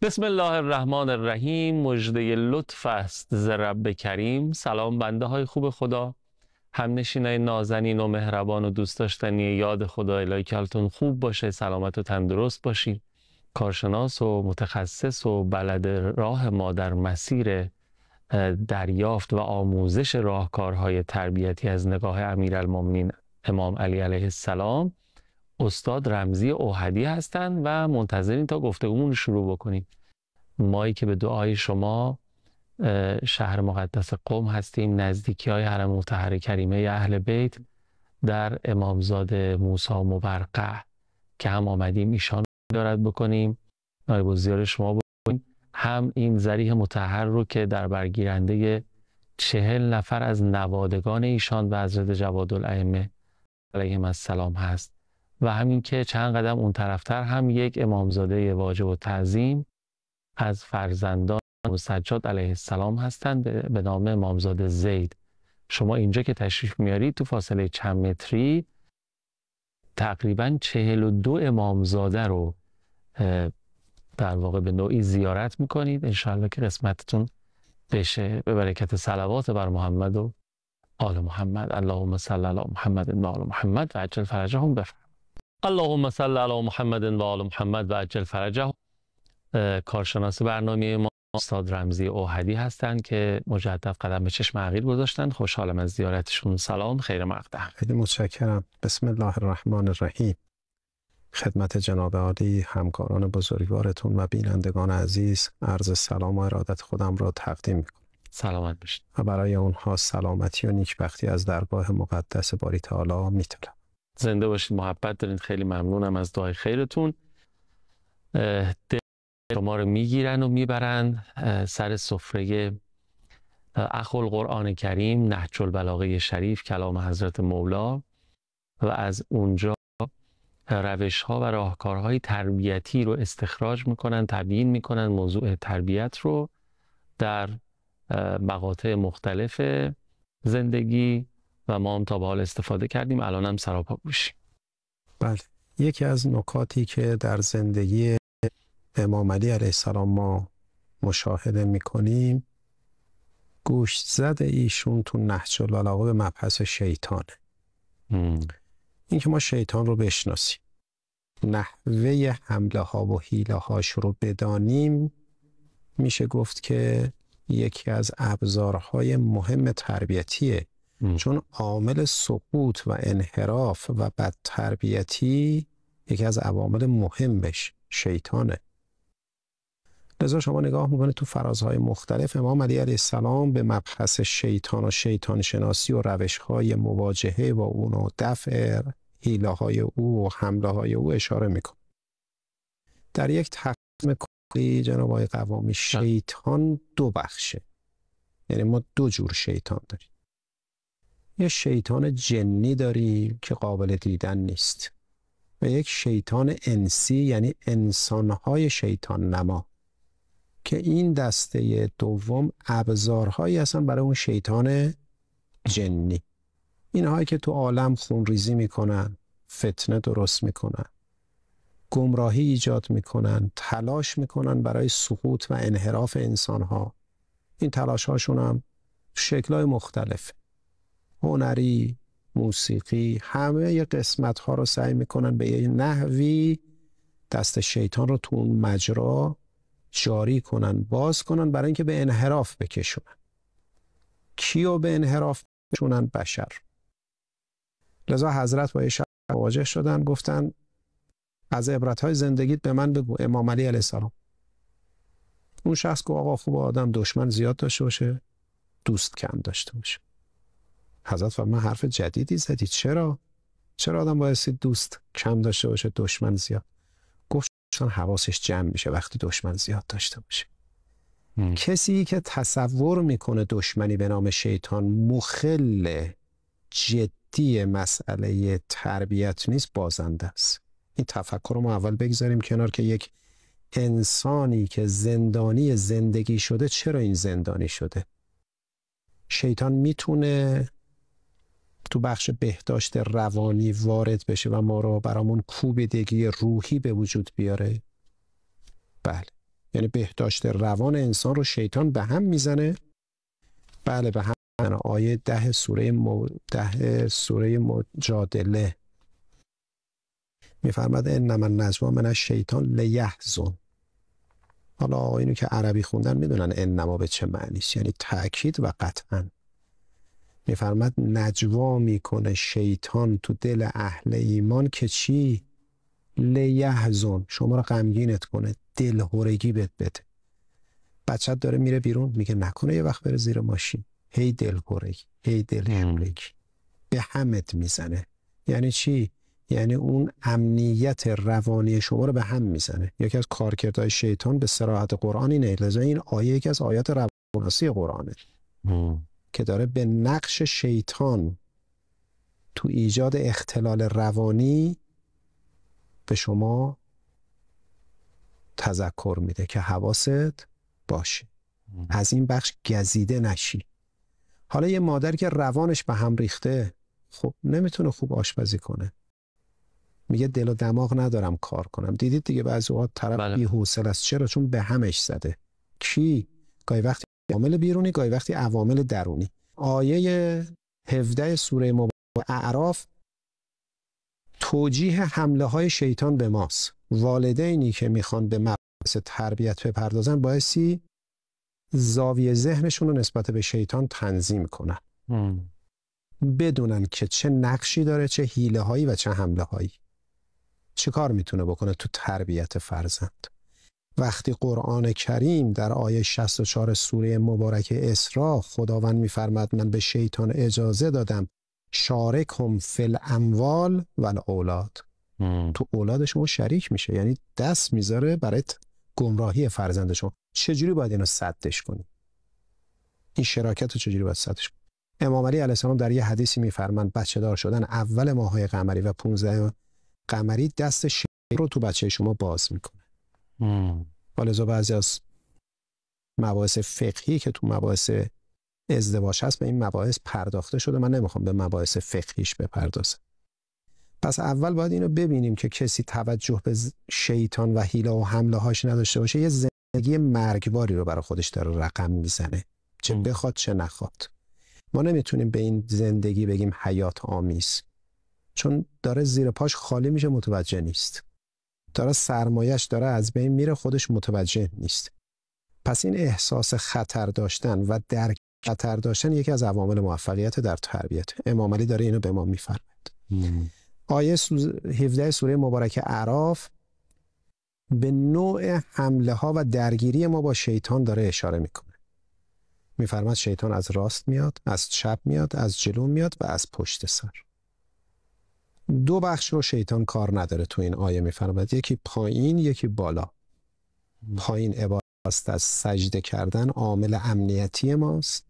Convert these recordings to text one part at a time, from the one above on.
بسم الله الرحمن الرحیم. مژده لطف است ز رب کریم. سلام بنده های خوب خدا، همنشینای نازنین و مهربان و دوست داشتنی یاد خدا. الهی که حالتون خوب باشه، سلامت و تندرست باشید. کارشناس و متخصص و بلد راه ما در مسیر دریافت و آموزش راهکارهای تربیتی از نگاه امیرالمومنین امام علی علیه السلام، استاد رمزی اوحدی هستند و منتظرین تا گفتگومون رو شروع بکنیم. مایی که به دعای شما شهر مقدس قم هستیم، نزدیکی های حرم مطهر کریمه اهل بیت در امامزاده موسی مبرقع که هم آمدیم ایشان دارد بکنیم، نایب الزیار شما بکنیم، هم این ذریح مطهر رو که در برگیرنده 40 نفر از نوادگان ایشان و حضرت جوادالائمه علیهم السلام هست، و همین که چند قدم اون طرفتر هم یک امامزاده واجب التعظیم از فرزندان سجاد علیه السلام هستند به نام امامزاده زید. شما اینجا که تشریف میارید تو فاصله چند متری تقریباً 42 امامزاده رو در واقع به نوعی زیارت میکنید. انشاءالله که قسمتتون بشه به برکت صلوات بر محمد و آل محمد. اللهم صل علی محمد و آل محمد و عجل فرجهم. بفرمایید. اللهم صل علی محمد و آل محمد و عجل فرجهم. کارشناس برنامه ما استاد رمزی اوحدی هستند که مجدد قدم به چشم حقیر گذاشتن. خوشحالم از زیارتشون. سلام، خیر مقدم. خیلی متشکرم. بسم الله الرحمن الرحیم. خدمت جناب عالی، همکاران بزرگوارتون و بینندگان عزیز عرض سلام و ارادت خودم را تقدیم میکنم. سلامت باشید. و برای اونها سلامتی و نیکبختی از درگاه مقدس باری تعالی میطلبم. زنده باشید، محبت دارین. خیلی ممنونم از دعای خیرتون. شما رو میگیرن و میبرن سر سفره اخو القرآن کریم، نهج البلاغه شریف، کلام حضرت مولا، و از اونجا روش ها و راهکارهای تربیتی رو استخراج میکنن، تبیین میکنن موضوع تربیت رو در مقاطع مختلف زندگی و ما هم تا به حال استفاده کردیم، الان هم سراپا گوشیم. بله، یکی از نکاتی که در زندگی امام علی علیه السلام ما مشاهده میکنیم، گوشت زد ایشون تو نهج البلاغه به مبحث شیطانه. این که ما شیطان رو بشناسیم، نحوه حمله ها و حیله هاش رو بدانیم، میشه گفت که یکی از ابزارهای مهم تربیتیه. چون عامل سقوط و انحراف و بد تربیتی یکی از عوامل مهمش شیطانه. لذا شما نگاه میکنید تو فرازهای مختلف امام علی علیه السلام به مبحث شیطان و شیطان شناسی و روشهای مواجهه با اون و دفع حیله های او و حمله های او اشاره میکن. در یک تقسیم کلی جناب آقای قوامی، شیطان دو بخشه. یعنی ما دو جور شیطان داریم. یه شیطان جنی داریم که قابل دیدن نیست و یک شیطان انسی، یعنی انسانهای شیطان نما، که این دسته دوم ابزارهایی هستن برای اون شیطان جنی. اینهایی که تو عالم خونریزی میکنن، فتنه درست میکنن، گمراهی ایجاد میکنن، تلاش میکنن برای سقوط و انحراف انسانها. این تلاش هاشون هم شکل‌های مختلف، هنری، موسیقی، همه ی قسمت ها رو سعی میکنن به یه نحوی دست شیطان رو تو اون مجرا جاری کنن، باز کنن، برای اینکه به انحراف بکشونن. کیو به انحراف بکشونن؟ بشر. لذا حضرت با یه شخص مواجه شدن، گفتن از عبرت‌های زندگیت به من بگو، امام علی علیه السلام. اون شخص گفت آقا خوب آدم دشمن زیاد داشته باشه، دوست کم داشته باشه. حضرت فرمود حرف جدیدی زدی. چرا آدم بایستی دوست کم داشته باشه، دشمن زیاد؟ گفت چون حواسش جمع میشه وقتی دشمن زیاد داشته باشه. کسی که تصور میکنه دشمنی به نام شیطان مخل جدی مسئله تربیت نیست، بازنده است. این تفکر رو ما اول بگذاریم کنار که یک انسانی که زندانی زندگی شده، چرا این زندانی شده؟ شیطان میتونه تو بخش بهداشت روانی وارد بشه و ما رو برامون کوبیدگی روحی به وجود بیاره. بله، یعنی بهداشت روان انسان رو شیطان به هم میزنه. بله به هم میزنه. آیه 10 سوره مجادله میفرماد انما النجوا من الشیطان لیحزن. حالا آقایونی که عربی خوندن میدونن انما به چه معنی است، یعنی تأکید و قطعا. میفرماد نجوا میکنه شیطان تو دل اهل ایمان که چی؟ لیحزن، شما رو غمگینت کنه، دلهرگی بهت بده. بچت داره میره بیرون، میگه نکنه یه وقت بره زیر ماشین، هی دلهرگی، هی دلهرگی، به همت میزنه. یعنی چی؟ یعنی اون امنیت روانی شما رو به هم میزنه. یکی از کارکردهای شیطان به صراحت قرآن اینه. لذا این آیه یکی از آیات روانشناسی قرآنه که داره به نقش شیطان تو ایجاد اختلال روانی به شما تذکر میده که حواست باشه، از این بخش گزیده نشی. حالا یه مادر که روانش به هم ریخته، خب نمیتونه خوب آشپزی کنه، میگه دل و دماغ ندارم کار کنم. دیدید دیگه بعضی اوقات طرف بی‌حوصله است. چرا؟ چون به همش زده. کی؟ گاهی وقتی عوامل بیرونی، گاهی وقتی عوامل درونی. آیه 17 سوره مبارکه اعراف توجیه حمله های شیطان به ماست. والدینی که میخوان به مبحث تربیت بپردازن بایستی زاویه ذهنشون رو نسبت به شیطان تنظیم کنن، بدونن که چه نقشی داره، چه حیله هایی و چه حمله هایی، چه کار میتونه بکنه تو تربیت فرزند. وقتی قرآن کریم در آیه 64 سوره مبارکه اسراء خداوند میفرماد من به شیطان اجازه دادم شارکهم فی الاموال و الاولاد، تو اولاد شما شریک میشه، یعنی دست میذاره برای گمراهی فرزند شما. چجوری باید اینو سدش کنی؟ این شراکت رو چجوری باید سدش کنی؟ امام علی علیه السلام در یه حدیثی میفرماند بچه دار شدن اول ماه‌های قمری و 15 قمری دست شیطان رو تو بچه شما باز میکنه. ولذا بعضی از مباحث فقهی که تو مباحث ازدواج هست به این مباحث پرداخته شده، من نمیخوام به مباحث فقهیش بپردازم. پس اول باید اینو ببینیم که کسی توجه به شیطان و حیله و حمله هاش نداشته باشه، یه زندگی مرگباری رو برای خودش داره رقم میزنه، چه بخواد چه نخواد. ما نمیتونیم به این زندگی بگیم حیات آمیز، چون داره زیر پاش خالی میشه، متوجه نیست، داره سرمایش داره از بین میره، خودش متوجه نیست. پس این احساس خطر داشتن و درک خطر داشتن یکی از عوامل موفقیت در تربیت. امام علی داره اینو به ما میفرماید. آیه 17 سوره مبارکه اعراف به نوع حمله ها و درگیری ما با شیطان داره اشاره میکنه. میفرماد شیطان از راست میاد، از چپ میاد، از جلو میاد و از پشت سر. دو بخش رو شیطان کار نداره تو این آیه میفرماد، یکی پایین یکی بالا. پایین عبارت است از سجده کردن، عامل امنیتی ماست.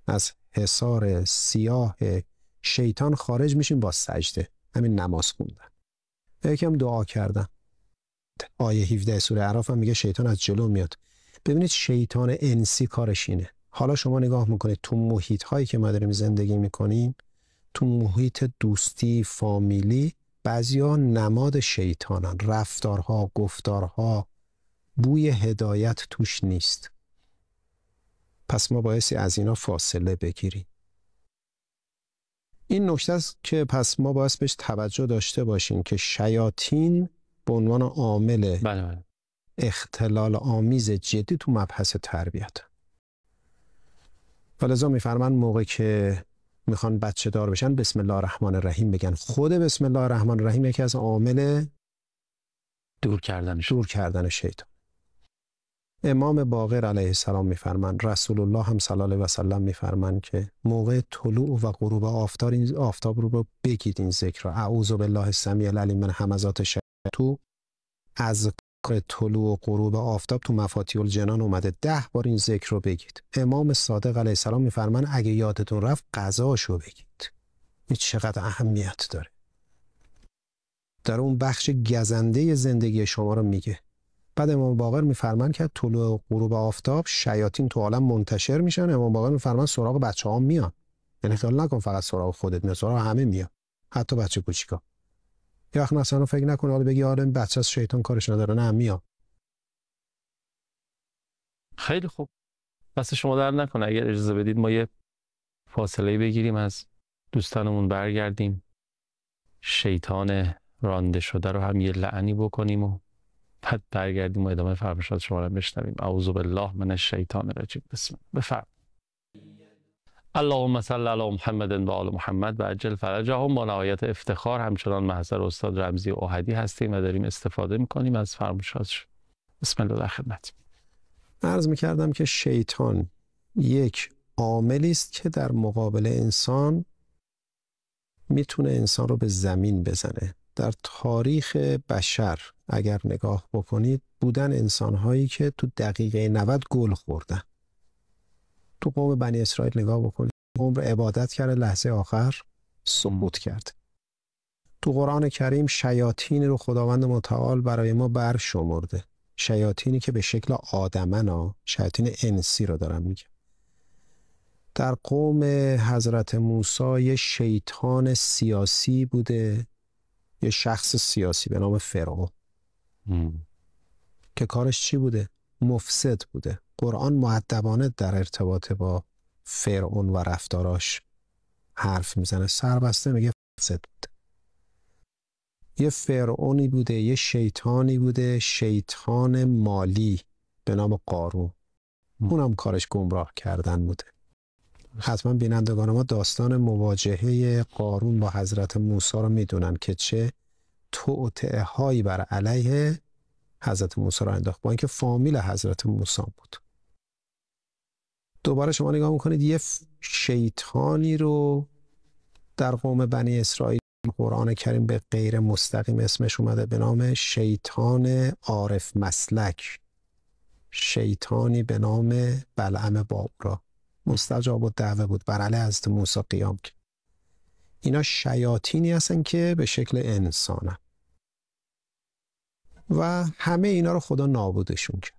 از حصار سیاه شیطان خارج میشیم با سجده، همین نماز خوندن، یکم دعا کردن. آیه 17 سوره اعراف هم میگه شیطان از جلو میاد. ببینید شیطان انسی کارش اینه. حالا شما نگاه میکنید تو محیط هایی که ما داریم زندگی میکنیم، تو محیط دوستی، فامیلی، بعضیا نماد شیطانن، رفتارها، گفتارها، بوی هدایت توش نیست. پس ما بایستی از اینا فاصله بگیریم. این نکته است که پس ما باید بهش توجه داشته باشیم که شیاطین به عنوان عامل اختلال آمیز جدی تو مبحث تربیت. ولذا میفرمان موقع که میخوان بچه دار بشن بسم الله الرحمن الرحیم بگن. خود بسم الله الرحمن الرحیم یکی از عامل دور کردن شیطان. امام باقر علیه السلام میفرمان، رسول الله هم صلی الله علیه و سلم میفرمان که موقع طلوع و غروب آفتاب رو بگید این ذکر رو. اعوذ بالله السمیع العلیم من همزات الشیاطین. از طلوع و غروب آفتاب تو مفاتیح الجنان اومده، 10 بار این ذکر رو بگید. امام صادق علیه السلام میفرمان اگه یادتون رفت قضاشو بگید. این چقدر اهمیت داره. در اون بخش گزنده زندگی شما رو میگه. بعد امام باقر میفرمان که طلوع و غروب آفتاب شیاطین تو عالم منتشر میشن. امام باقر میفرمان سراغ بچه‌ها میان. یعنی خیال نکن فقط سراغ خودت میاد، سراغ همه میاد، حتی بچه کوچیکا. یا وقت مثلا فکر نکن حالا بگی آره بچه از شیطان کارش نداره، نه میاد. خیلی خوب. دست شما در نکنه. اگر اجازه بدید ما یه فاصله بگیریم، از دوستانمون برگردیم، شیطان رانده شده رو هم یه لعنی بکنیم و بعد برگردیم و ادامه فرمایشات شما رو بشنویم. اعوذ بالله من الشیطان الرجیم. بسم الله. بفرمایید. اللهم صل علی محمد و آل محمد و عجل فرجهم. با نهایت افتخار همچنان محضر استاد رمزی اوحدی هستیم و داریم استفاده میکنیم از فرمایشاتش. بسم الله در خدمت. عرض میکردم که شیطان یک عاملی است که در مقابل انسان میتونه انسان رو به زمین بزنه. در تاریخ بشر اگر نگاه بکنید بودن انسانهایی که تو دقیقه 90 گل خوردن. تو قوم بنی اسرائیل نگاه بکنید، قوم رو عبادت کرده، لحظه آخر سقوط کرد. تو قرآن کریم شیاطین رو خداوند متعال برای ما برشمرده. شیاطینی که به شکل آدمن، شیاطین انسی رو دارم میگم. در قوم حضرت موسی یه شیطان سیاسی بوده، یه شخص سیاسی به نام فرعون که کارش چی بوده؟ مفسد بوده. قرآن مؤدبانه در ارتباط با فرعون و رفتاراش حرف میزنه، سربسته میگه فاسد بوده. یه فرعونی بوده، یه شیطانی بوده، شیطان مالی به نام قارون. اونم کارش گمراه کردن بوده. حتما بینندگان ما داستان مواجهه قارون با حضرت موسی رو میدونن که چه توطئه هایی بر علیه حضرت موسی رو انداخت، با اینکه فامیل حضرت موسی بود. دوباره شما نگاه میکنید یه شیطانی رو در قوم بنی اسرائیل قرآن کریم به غیر مستقیم اسمش اومده به نام شیطان عارف مسلک، شیطانی به نام بلعم بابرا، مستجاب الدعوه بود، بر علیه حضرت موسی قیام کرد. اینا شیاطینی هستن که به شکل انسانن و همه اینا رو خدا نابودشون کرد.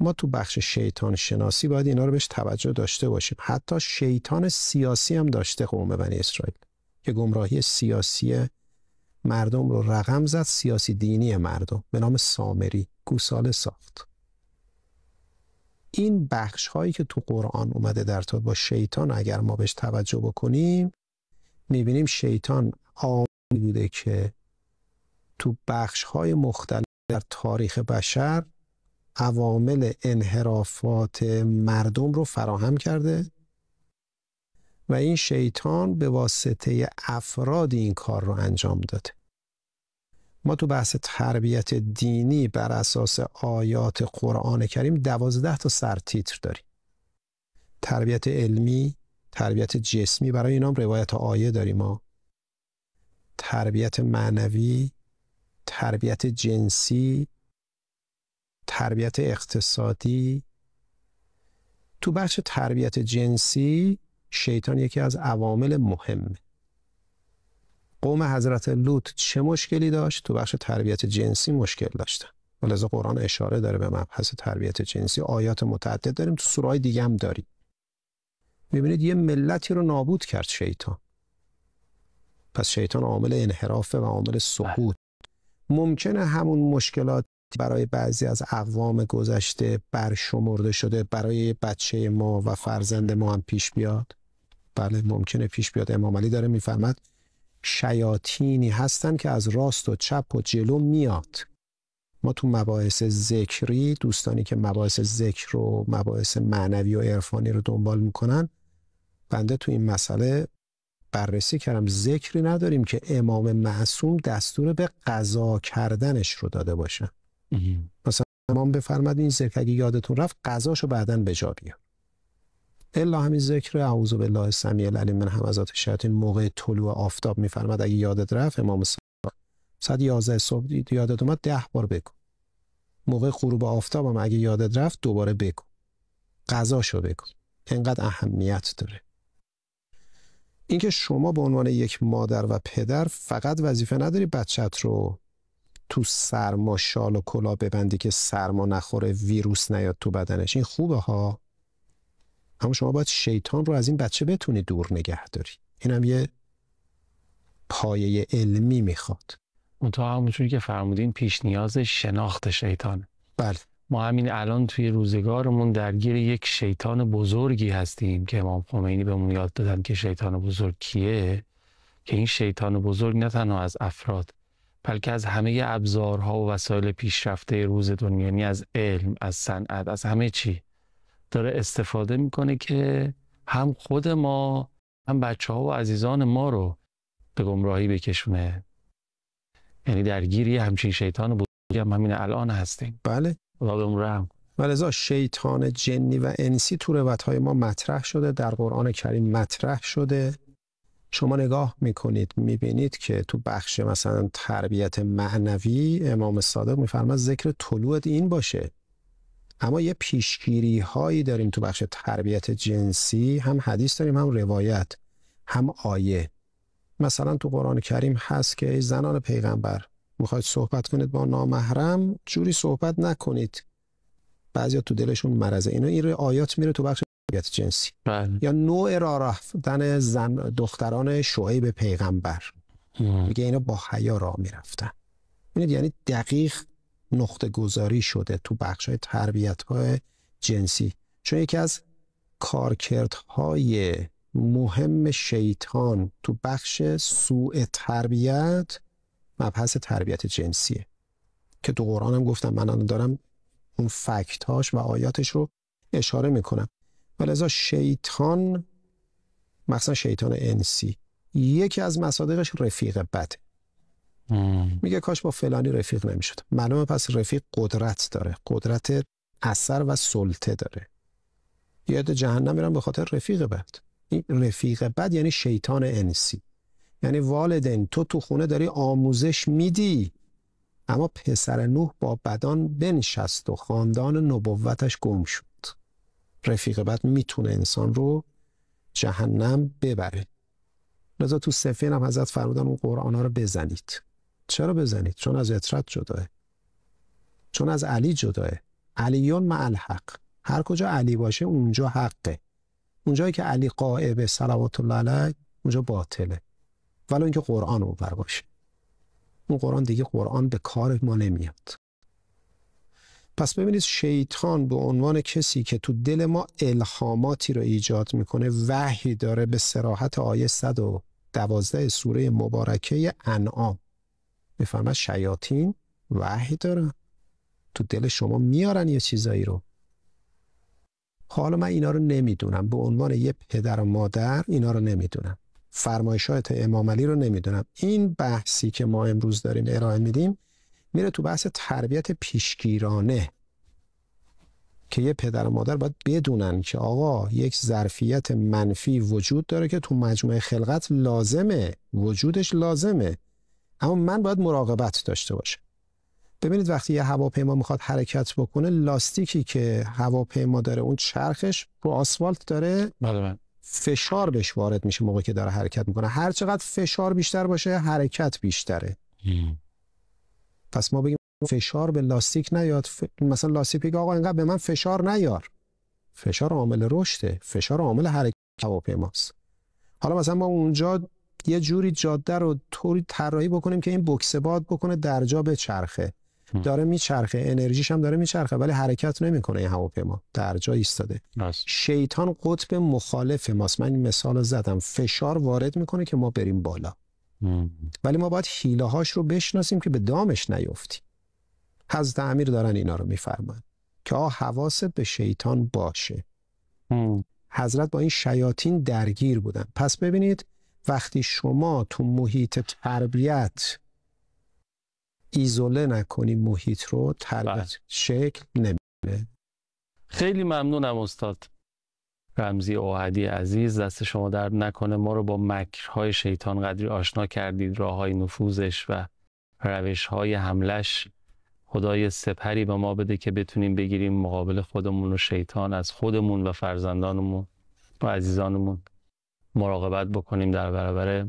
ما تو بخش شیطان شناسی باید اینا رو بهش توجه داشته باشیم. حتی شیطان سیاسی هم داشته قوم بنی اسرائیل که گمراهی سیاسی مردم رو رقم زد، سیاسی دینی مردم، به نام سامری، گوساله ساخت. این بخش هایی که تو قرآن اومده در ارتباط با شیطان اگر ما بهش توجه بکنیم میبینیم شیطان عاملی بوده که تو بخش های مختلف در تاریخ بشر عوامل انحرافات مردم رو فراهم کرده و این شیطان به واسطه افراد این کار رو انجام داده. ما تو بحث تربیت دینی بر اساس آیات قرآن کریم 12 تا سرتیتر داریم. تربیت علمی، تربیت جسمی، برای اینام روایت آیه داریم ما. تربیت معنوی، تربیت جنسی، تربیت اقتصادی. تو بخش تربیت جنسی شیطان یکی از عوامل مهمه. قوم حضرت لوط چه مشکلی داشت؟ تو بخش تربیت جنسی مشکل داشتن. ولذا قرآن اشاره داره به مبحث تربیت جنسی. آیات متعدد داریم، تو سوره‌های دیگه هم داریم. می‌بینید یه ملتی رو نابود کرد شیطان. پس شیطان عامل انحرافه و عامل سقوط. ممکنه همون مشکلات برای بعضی از اقوام گذشته برشمرده شده برای بچه ما و فرزند ما هم پیش بیاد. بله ممکنه پیش بیاد. امام علی داره میفرماد شیاطینی هستن که از راست و چپ و جلو میاد. ما تو مباحث ذکری، دوستانی که مباحث ذکر و مباحث معنوی و عرفانی رو دنبال میکنن، بنده تو این مسئله بررسی کردم. ذکری نداریم که امام معصوم دستور به قضا کردنش رو داده باشه. مثلا امام بفرماد این ذکر اگه یادتون رفت قضاشو بعداً به جا بیار. الا همین ذکر اعوذ بالله السمیع العلیم من همزات الشیاطین موقع طلوع آفتاب میفرماد اگه یادت رفت امام ساعت 11 صبح یادت اومد 10 بار بگو. موقع غروب آفتاب هم اگه یادت رفت دوباره بگو. قضاشو بگو. اینقدر اهمیت داره. اینکه شما به عنوان یک مادر و پدر فقط وظیفه نداری بچت رو تو سرما شال و کلاه ببندی که سرما نخوره، ویروس نیاد تو بدنش. این خوبه ها، اما شما باید شیطان رو از این بچه بتونی دور نگه داری. این هم یه پایه علمی میخواد. اون تا همونجوری که فرمودین پیش نیاز شناخت شیطانه. بله. ما همین الان توی روزگارمون درگیر یک شیطان بزرگی هستیم که امام خمینی بهمون یاد دادن که شیطان بزرگ کیه، که این شیطان بزرگ نه تنها از افراد بلکه از همه ابزارها و وسایل پیشرفته روز دنیا، یعنی از علم، از صنعت، از همه چی داره استفاده میکنه که هم خود ما هم بچه‌ها و عزیزان ما به گمراهی بکشونه. یعنی درگیری همچین شیطان بزرگی هم همین الان هستیم. بله. خدا بهمون رحم. ولذا شیطان جنی و انسی تو روایت‌های ما مطرح شده، در قرآن کریم مطرح شده. شما نگاه میکنید میبینید که تو بخش مثلا تربیت معنوی امام صادق میفرماد ذکر طلوع این باشه، اما یه پیشگیری هایی داریم تو بخش تربیت جنسی، هم حدیث داریم هم روایت هم آیه. مثلا تو قرآن کریم هست که ای زنان پیغمبر میخواید صحبت کنید با نامحرم جوری صحبت نکنید، بعضیا تو دلشون مرضه. این آیات میره تو بخش تربیت جنسی. یا نوع راه رفتن دختران شعیب پیغمبر، میگه اینا با حیا راه میرفتن. ببینید یعنی دقیق نقطه گذاری شده تو بخش‌های تربیت‌های جنسی، چون یکی از کارکردهای مهم شیطان تو بخش سوء تربیت مبحث تربیت جنسیه که تو قرآن هم گفتم، من دارم اون فکت‌هاش و آیاتش رو اشاره میکنم. ولذا شیطان، مثلا شیطان انسی، یکی از مصادیقش رفیق بده. میگه کاش با فلانی رفیق نمیشد. معلومه پس رفیق قدرت داره، قدرت اثر و سلطه داره. یاد جهنم میرن به خاطر رفیق بد. این رفیق بد یعنی شیطان انسی. یعنی والدین تو خونه داری آموزش میدی، اما پسر نوح با بدان بنشست و خاندان نبوتش گم شد. رفیق بد میتونه انسان رو جهنم ببره. لذا تو صفین هم حضرت فرمودن اون قرآن ها رو بزنید. چرا بزنید؟ چون از اطرت جداه، چون از علی جداه. علیون مع الحق، هر کجا علی باشه اونجا حقه. اونجایی که علی غائبه صلوات الله علیه اونجا باطله، ولی اینکه قرآن اونور باشه. اون قرآن دیگه قرآن به کار ما نمیاد. پس ببینید شیطان به عنوان کسی که تو دل ما الهاماتی رو ایجاد میکنه، وحی داره به صراحت آیه 112 سوره مبارکه انعام میفرماد شیاطین وحی داره تو دل شما میارن یه چیزایی رو. حالا من اینا رو نمیدونم، به عنوان یه پدر و مادر اینا رو نمیدونم، فرمایشات امام علی رو نمیدونم. این بحثی که ما امروز داریم ارائه میدیم میره تو بحث تربیت پیشگیرانه که یه پدر و مادر باید بدونن که آقا یک ظرفیت منفی وجود داره که تو مجموعه خلقت لازمه، وجودش لازمه، اما من باید مراقبت داشته باشم. ببینید وقتی یه هواپیما میخواد حرکت بکنه، لاستیکی که هواپیما داره اون چرخش رو آسفالت داره، فشار بهش وارد میشه موقعی که داره حرکت میکنه. هر چقدر فشار بیشتر باشه حرکت بیشتره. پس ما بگیم فشار به لاستیک نیاد، مثلا لاستیک بگه آقا اینقدر به من فشار نیار. فشار عامل رشده، فشار عامل حرکت هواپیماست. حالا مثلا ما اونجا یه جوری جاده رو طوری طراحی بکنیم که این بوکس باد بکنه در جا بچرخه، داره میچرخه، انرژیش هم داره میچرخه ولی حرکت نمیکنه، این هواپیما در جا ایستاده. شیطان قطب مخالف ماست. من این مثال زدم، فشار وارد میکنه که ما بریم بالا، ولی ما باید حیله هاش رو بشناسیم که به دامش نیفتیم. حضرت امیر دارن اینا رو میفرمان که حواست به شیطان باشه. حضرت با این شیاطین درگیر بودن. پس ببینید وقتی شما تو محیط تربیت ایزوله نکنی محیط رو، تربیت شکل نمیده. خیلی ممنونم استاد رمزی اوحدی عزیز، دست شما درد نکنه. ما رو با مکرهای شیطان قدری آشنا کردید، راههای نفوذش و روشهای حملش. خدای سپری به ما بده که بتونیم بگیریم مقابل خودمون و شیطان، از خودمون و فرزندانمون و عزیزانمون مراقبت بکنیم در برابر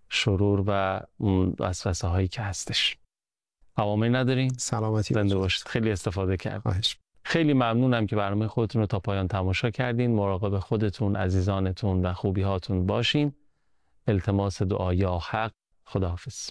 شرور و اون وسوسه هایی که هستش. عواملی نداریم؟ سلامتی زنده باشید. خیلی استفاده کردیم. خیلی ممنونم که برنامه خودتون رو تا پایان تماشا کردین. مراقب خودتون، عزیزانتون و خوبی هاتون باشین. التماس دعا یا حق. خداحافظ.